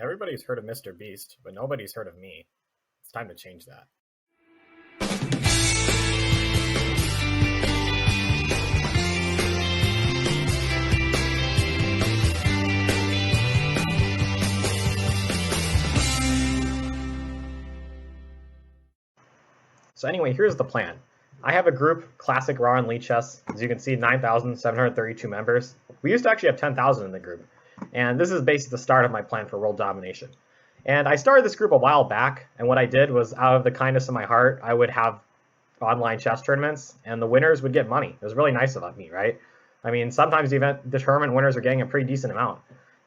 Everybody's heard of Mr. Beast, but nobody's heard of me. It's time to change that. So anyway, here's the plan. I have a group, Classic Raw and Lead Chess. As you can see, 9,732 members. We used to actually have 10,000 in the group. And this is basically the start of my plan for world domination. And I started this group a while back, and what I did was, out of the kindness of my heart, I would have online chess tournaments, and the winners would get money. It was really nice of me, right? I mean, sometimes the event determined winners are getting a pretty decent amount.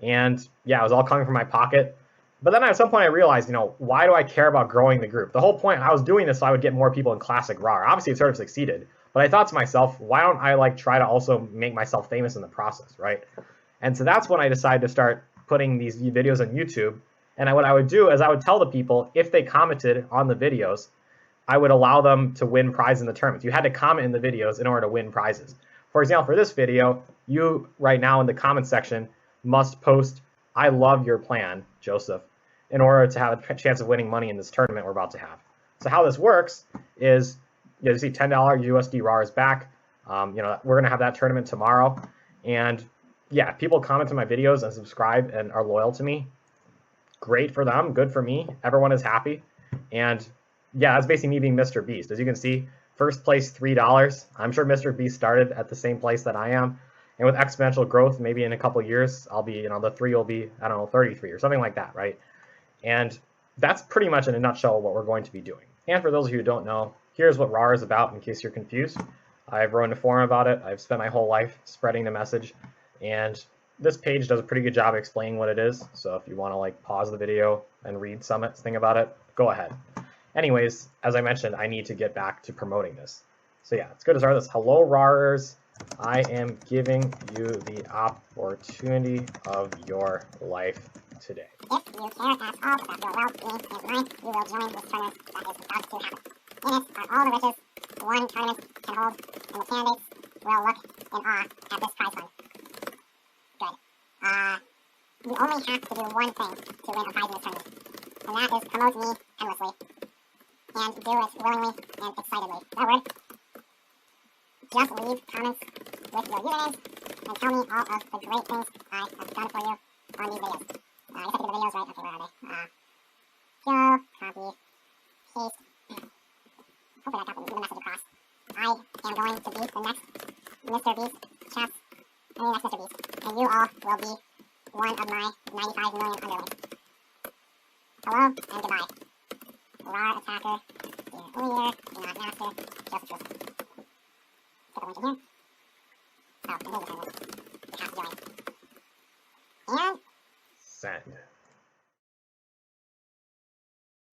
And yeah, it was all coming from my pocket. But then at some point I realized, why do I care about growing the group? The whole point, I was doing this so I would get more people in Classic Raw. Obviously, it sort of succeeded. But I thought to myself, why don't I try to also make myself famous in the process, right? And so that's when I decided to start putting these videos on YouTube. And what I would do is I would tell the people, if they commented on the videos, I would allow them to win prizes in the tournaments. You had to comment in the videos in order to win prizes. For example, for this video, you right now in the comment section must post, "I love your plan, Joseph," in order to have a chance of winning money in this tournament we're about to have. So how this works is, you see $10 USD RAR is back. We're going to have that tournament tomorrow. And yeah, people comment on my videos and subscribe and are loyal to me. Great for them, good for me. Everyone is happy. And yeah, that's basically me being Mr. Beast. As you can see, first place $3. I'm sure Mr. Beast started at the same place that I am. And with exponential growth, maybe in a couple years, I'll be, the 3 will be, 33 or something like that, right? And that's pretty much in a nutshell what we're going to be doing. And for those of you who don't know, here's what RAR is about in case you're confused. I've written a forum about it. I've spent my whole life spreading the message. And this page does a pretty good job explaining what it is. So if you want to pause the video and read something about it, go ahead. Anyways, as I mentioned, I need to get back to promoting this. So yeah, it's good to start this. Hello, RARers. I am giving you the opportunity of your life today. If you care at all about your well-being and mine, you will join this tournament that is about to happen. In it are all the riches one tournament can hold, and the candidates will look in awe at this prize fund. Good. You only have to do one thing to win a prize in this tournament, and that is promote me endlessly, and do it willingly and excitedly. Is that a word? Just leave comments with your usernames and tell me all of the great things I have done for you on these videos. I guess I can get the videos right. Okay, where are they? Go, copy, paste. Hopefully that got the message across. I am going to beat the next MrBeast Chess. The next Mr. Beast. And you all will be one of my 95 million underlings. Hello and goodbye. Raw attacker, dear leader, do not master, Joseph Joseph. Put the link in here. Oh, and here's the tournament. You have to join. And send.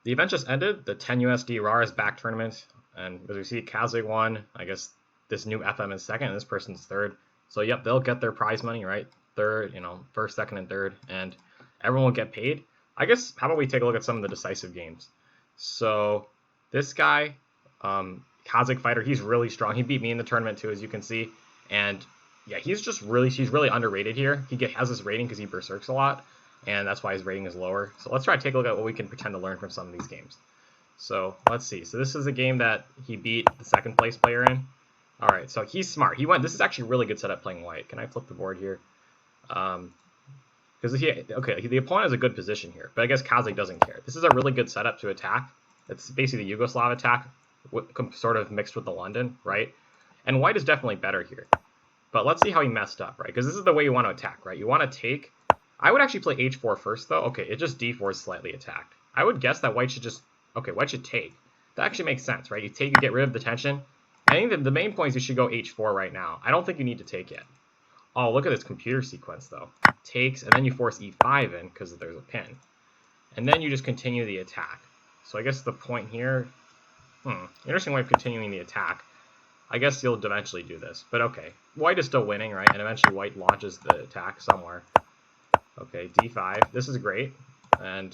The event just ended. The 10 USD RAR is back tournament. And as we see, Kazig won. I guess this new FM is second, and this person's third. So yep, they'll get their prize money, right? Third, first, second, and third. And everyone will get paid. I guess, how about we take a look at some of the decisive games? So this guy, Kazakh fighter, he's really strong. He beat me in the tournament too, as you can see. And yeah, he's really underrated here. He has this rating because he berserks a lot, and that's why his rating is lower. So let's try to take a look at what we can pretend to learn from some of these games. So let's see. So this is a game that he beat the second place player in. All right, so he's smart. This is actually a really good setup playing white. Can I flip the board here? Because the opponent has a good position here, but I guess Kazakh doesn't care. This is a really good setup to attack. It's basically the Yugoslav attack, sort of mixed with the London, right? And white is definitely better here. But let's see how he messed up, right? Because this is the way you want to attack, right? You want to take... I would actually play h4 first, though. Okay, it just d4 is slightly attacked. I would guess that white should just... Okay, white should take. That actually makes sense, right? You take, you get rid of the tension. I think that the main point is you should go h4 right now. I don't think you need to take yet. Oh, look at this computer sequence, though. Takes, and then you force e5 in because there's a pin. And then you just continue the attack. So I guess the point here... Interesting way of continuing the attack. I guess you'll eventually do this. But okay, white is still winning, right? And eventually white launches the attack somewhere. Okay, d5. This is great. And,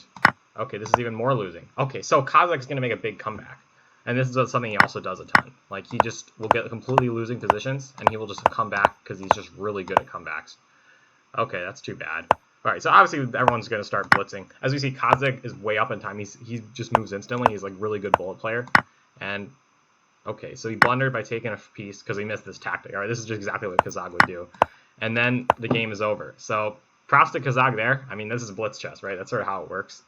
okay, this is even more losing. Okay, so Kazakh's going to make a big comeback. And this is something he also does a ton. Like, he just will get completely losing positions, and he will just come back because he's just really good at comebacks. Okay, that's too bad. All right, so obviously everyone's going to start blitzing. As we see, Kazakh is way up in time. He just moves instantly. He's like really good bullet player. And okay, so he blundered by taking a piece because he missed this tactic. All right, this is just exactly what Kazakh would do. And then the game is over. So props to Kazakh there. I mean, this is blitz chess, right? That's sort of how it works.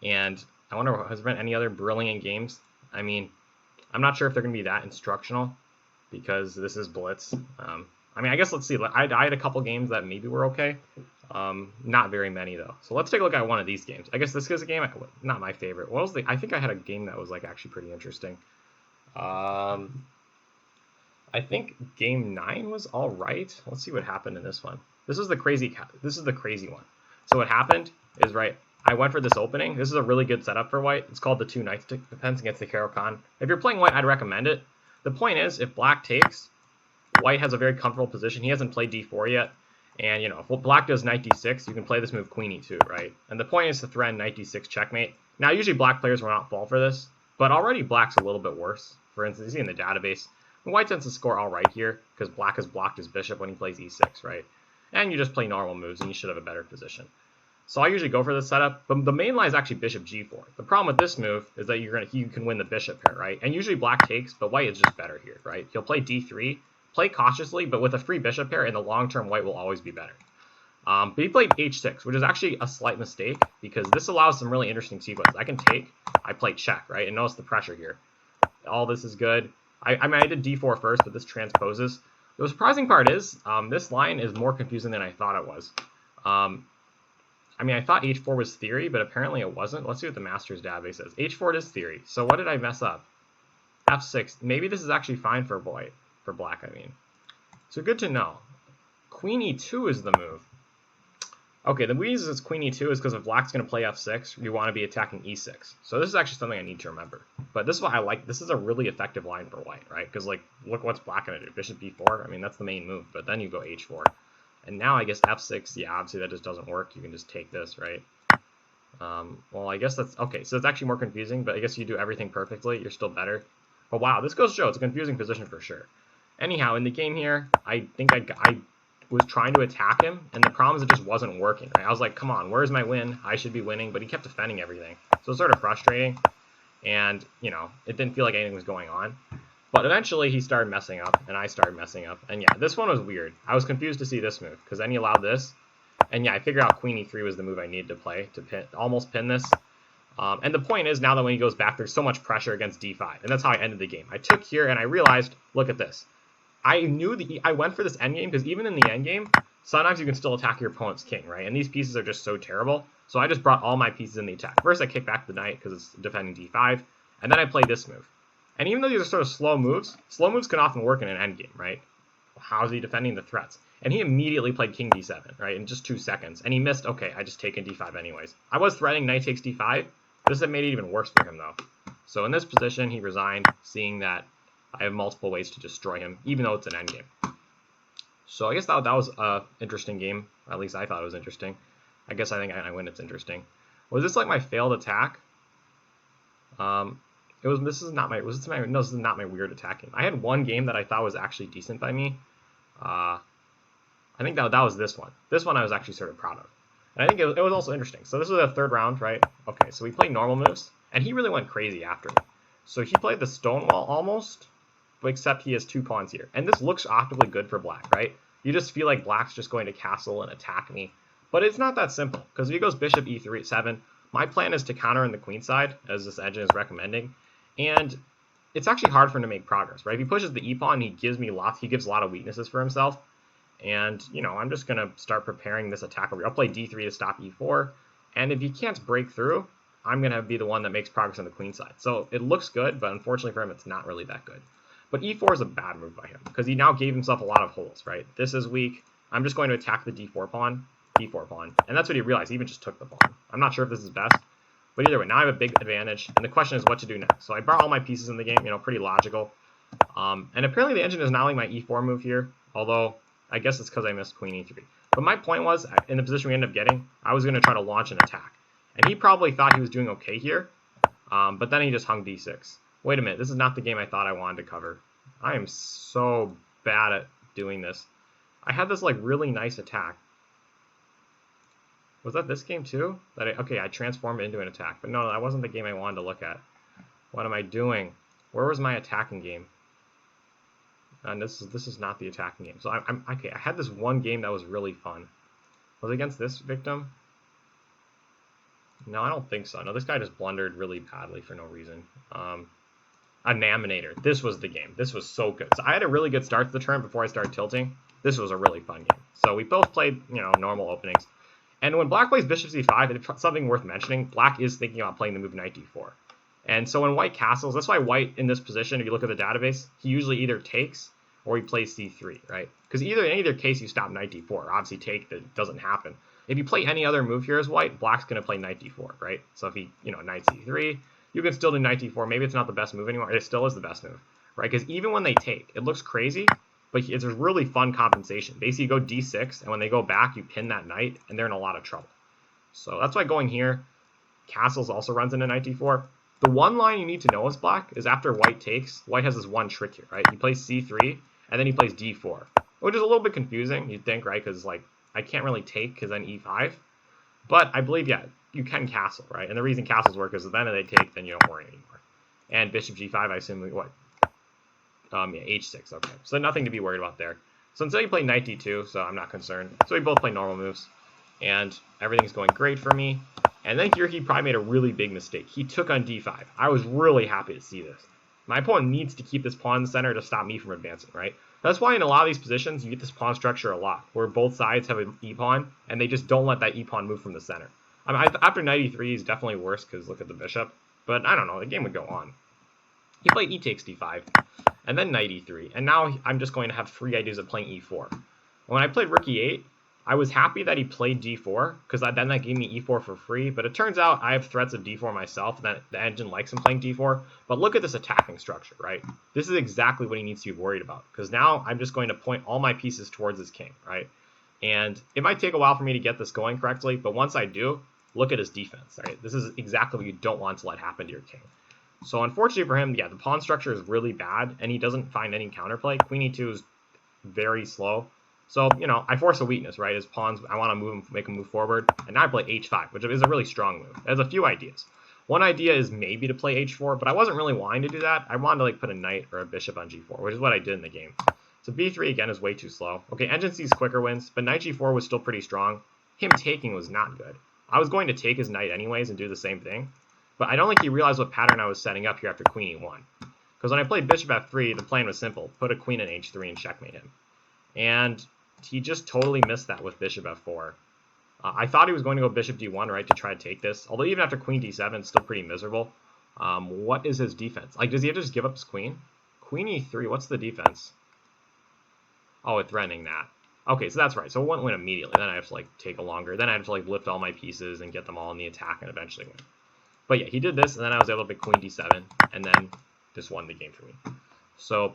And I wonder, has there been any other brilliant games? I mean, I'm not sure if they're going to be that instructional because this is blitz. I mean, I guess let's see. I had a couple games that maybe were okay. Not very many though. So let's take a look at one of these games. I guess this is a game, not my favorite. What was I think I had a game that was like actually pretty interesting. I think game 9 was all right. Let's see what happened in this one. This is the crazy one. So what happened is, right, I went for this opening. This is a really good setup for white. It's called the 2 knights defense against the Caro-Kann. If you're playing white, I'd recommend it. The point is, if black takes, white has a very comfortable position. He hasn't played d4 yet. And, you know, if black does knight d6, you can play this move queen e2, right? And the point is to threaten knight d6 checkmate. Now, usually black players will not fall for this, but already black's a little bit worse. For instance, you see in the database, white tends to score all right here because black has blocked his bishop when he plays e6, right? And you just play normal moves and you should have a better position. So I usually go for this setup, but the main line is actually bishop g4. The problem with this move is that you can win the bishop pair, right? And usually black takes, but white is just better here, right? He'll play d3, play cautiously, but with a free bishop pair, in the long term, white will always be better. But he played h6, which is actually a slight mistake because this allows some really interesting sequences. I can take, I play check, right? And notice the pressure here. All this is good. I mean, I did d4 first, but this transposes. The surprising part is this line is more confusing than I thought it was. I mean, I thought h4 was theory, but apparently it wasn't. Let's see what the master's database says. h4 is theory. So what did I mess up? f6. Maybe this is actually fine for white, for black, I mean. So good to know. Queen e2 is the move. Okay, the reason it's queen e2 is because if black's going to play f6, you want to be attacking e6. So this is actually something I need to remember. But this is what I like. This is a really effective line for white, right? Because, like, look what's black going to do. Bishop b4, I mean, that's the main move. But then you go h4. And now I guess f6, yeah, obviously that just doesn't work. You can just take this, right? Well, I guess that's... Okay, so it's actually more confusing, but I guess you do everything perfectly. You're still better. But wow, this goes to show it's a confusing position for sure. Anyhow, in the game here, I think I was trying to attack him, and the problem is it just wasn't working. Right? I was like, come on, where's my win? I should be winning, but he kept defending everything. So it's sort of frustrating, and, you know, it didn't feel like anything was going on. But eventually he started messing up, and I started messing up. And yeah, this one was weird. I was confused to see this move, because then he allowed this. And yeah, I figured out queen e3 was the move I needed to play to almost pin this. And the point is, now that when he goes back, there's so much pressure against d5. And that's how I ended the game. I took here, and I realized, look at this. I knew I went for this endgame because even in the endgame, sometimes you can still attack your opponent's king, right? And these pieces are just so terrible. So I just brought all my pieces in the attack. First, I kick back the knight because it's defending d5, and then I play this move. And even though these are sort of slow moves can often work in an endgame, right? How is he defending the threats? And he immediately played king d7, right, in just 2 seconds. And he missed, okay, I just taken d5 anyways. I was threatening knight takes d5. This made it even worse for him, though. So in this position, he resigned, seeing that I have multiple ways to destroy him, even though it's an endgame. So I guess that was an interesting game. At least I thought it was interesting. I guess I think I win. It's interesting. Was this like my failed attack? This is not my weird attack game. I had one game that I thought was actually decent by me. I think that was this one. This one I was actually sort of proud of. And I think it was also interesting. So this was the 3rd round, right? Okay, so we played normal moves, and he really went crazy after me. So he played the Stonewall almost, except he has 2 pawns here. And this looks optically good for black, right? You just feel like black's just going to castle and attack me. But it's not that simple, because if he goes bishop e3 7, my plan is to counter in the queen side, as this engine is recommending. And it's actually hard for him to make progress, right? If he pushes the e-pawn, he gives a lot of weaknesses for himself. And, you know, I'm just going to start preparing this attack over here. I'll play d3 to stop e4. And if he can't break through, I'm going to be the one that makes progress on the queen side. So it looks good, but unfortunately for him, it's not really that good. But e4 is a bad move by him, because he now gave himself a lot of holes, right? This is weak. I'm just going to attack the d4 pawn, d4 pawn. And that's what he realized. He even just took the pawn. I'm not sure if this is best. But either way, now I have a big advantage. And the question is what to do next. So I brought all my pieces in the game, you know, pretty logical. And apparently the engine is not like my e4 move here, although I guess it's because I missed queen e3. But my point was, in the position we ended up getting, I was going to try to launch an attack. And he probably thought he was doing okay here, but then he just hung d6. Wait a minute, this is not the game I thought I wanted to cover. I am so bad at doing this. I had this like really nice attack. Was that this game too? Okay, I transformed into an attack. But no, that wasn't the game I wanted to look at. What am I doing? Where was my attacking game? And this is not the attacking game. So okay. I had this one game that was really fun. Was it against this victim? No, I don't think so. No, this guy just blundered really badly for no reason. A Naminator. This was the game. This was so good. So I had a really good start to the turn before I started tilting. This was a really fun game. So we both played, normal openings. And when Black plays Bishop c5, it's something worth mentioning. Black is thinking about playing the move Knight d4. And so when White castles, that's why White in this position, if you look at the database, he usually either takes or he plays c3, right? Because in either case, you stop Knight d4. Obviously, take that doesn't happen. If you play any other move here as White, Black's going to play Knight d4, right? So if he, Knight c3, you can still do Knight d4. Maybe it's not the best move anymore. It still is the best move, right? Because even when they take, it looks crazy, but it's a really fun compensation. Basically, you go d6, and when they go back, you pin that knight, and they're in a lot of trouble. So that's why going here, castles also runs into Knight d4. The one line you need to know as Black is after White takes, White has this one trick here, right? He plays c3, and then he plays d4, which is a little bit confusing, you'd think, right? Because, I can't really take because then e5. But I believe, yeah, you can castle, right? And the reason castles work is that then if they take, then you don't worry anymore. And bishop g5, I assume, what? Yeah, h6, okay. So nothing to be worried about there. So instead he played knight d2, so I'm not concerned. So we both play normal moves. And everything's going great for me. And then here he probably made a really big mistake. He took on d5. I was really happy to see this. My opponent needs to keep this pawn in the center to stop me from advancing, right? That's why in a lot of these positions, you get this pawn structure a lot, where both sides have an e-pawn, and they just don't let that e-pawn move from the center. After knight e3 is definitely worse, because look at the bishop. But I don't know, the game would go on. He played e takes d5, and then knight e3, and now I'm just going to have free ideas of playing e4. When I played rook e8, I was happy that he played d4, because then that gave me e4 for free, but it turns out I have threats of d4 myself, and that the engine likes him playing d4, but look at this attacking structure, right? This is exactly what he needs to be worried about, because now I'm just going to point all my pieces towards his king, right? And it might take a while for me to get this going correctly, but once I do, look at his defense, right? This is exactly what you don't want to let happen to your king. So unfortunately for him, yeah, the pawn structure is really bad, and he doesn't find any counterplay. Queen e2 is very slow. So, I force a weakness, right? His pawns, I want to make him move forward. And now I play h5, which is a really strong move. There's a few ideas. One idea is maybe to play h4, but I wasn't really wanting to do that. I wanted to put a knight or a bishop on g4, which is what I did in the game. So b3, again, is way too slow. Okay, engine sees quicker wins, but knight g4 was still pretty strong. Him taking was not good. I was going to take his knight anyways and do the same thing. But I don't think he realized what pattern I was setting up here after queen e1. Because when I played bishop f3, the plan was simple. Put a queen in h3 and checkmate him. And he just totally missed that with bishop f4. I thought he was going to go bishop d1, right, to try to take this. Although even after queen d7, it's still pretty miserable. What is his defense? Does he have to just give up his queen? Queen e3, what's the defense? Oh, it's threatening that. Okay, so that's right. So it won't win immediately. Then I have to, take a longer. Then I have to, lift all my pieces and get them all in the attack and eventually win. But yeah, he did this, and then I was able to pick queen d7, and then this won the game for me. So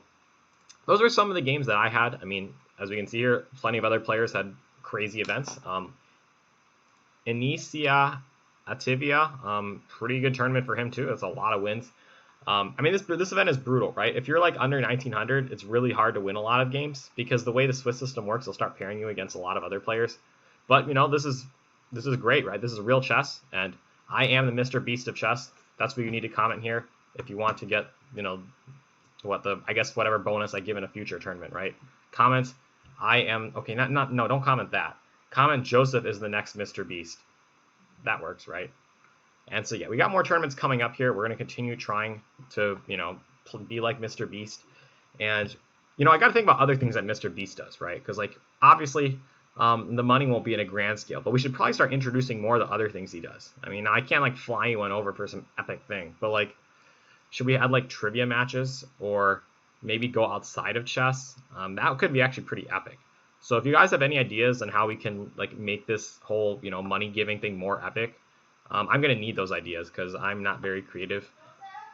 those were some of the games that I had. I mean, as we can see here, plenty of other players had crazy events. Inicia Ativia, pretty good tournament for him too. That's a lot of wins. I mean, this event is brutal, right? If you're under 1900, it's really hard to win a lot of games because the way the Swiss system works, they'll start pairing you against a lot of other players. But this is great, right? This is real chess, and I am the MrBeast of Chess. That's what you need to comment here if you want to get whatever bonus I give in a future tournament, right? Comment. Don't comment that. Comment Joseph is the next MrBeast. That works, right? And so, yeah, we got more tournaments coming up here. We're going to continue trying to, be like MrBeast. And, I got to think about other things that MrBeast does, right? Because, obviously, the money won't be in a grand scale. But we should probably start introducing more of the other things he does. I mean, I can't, fly anyone over for some epic thing. But, should we add, trivia matches? Or maybe go outside of chess? That could be actually pretty epic. So if you guys have any ideas on how we can make this whole money giving thing more epic, I'm gonna need those ideas because I'm not very creative.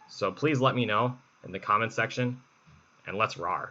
So please let me know in the comment section, and let's rawr.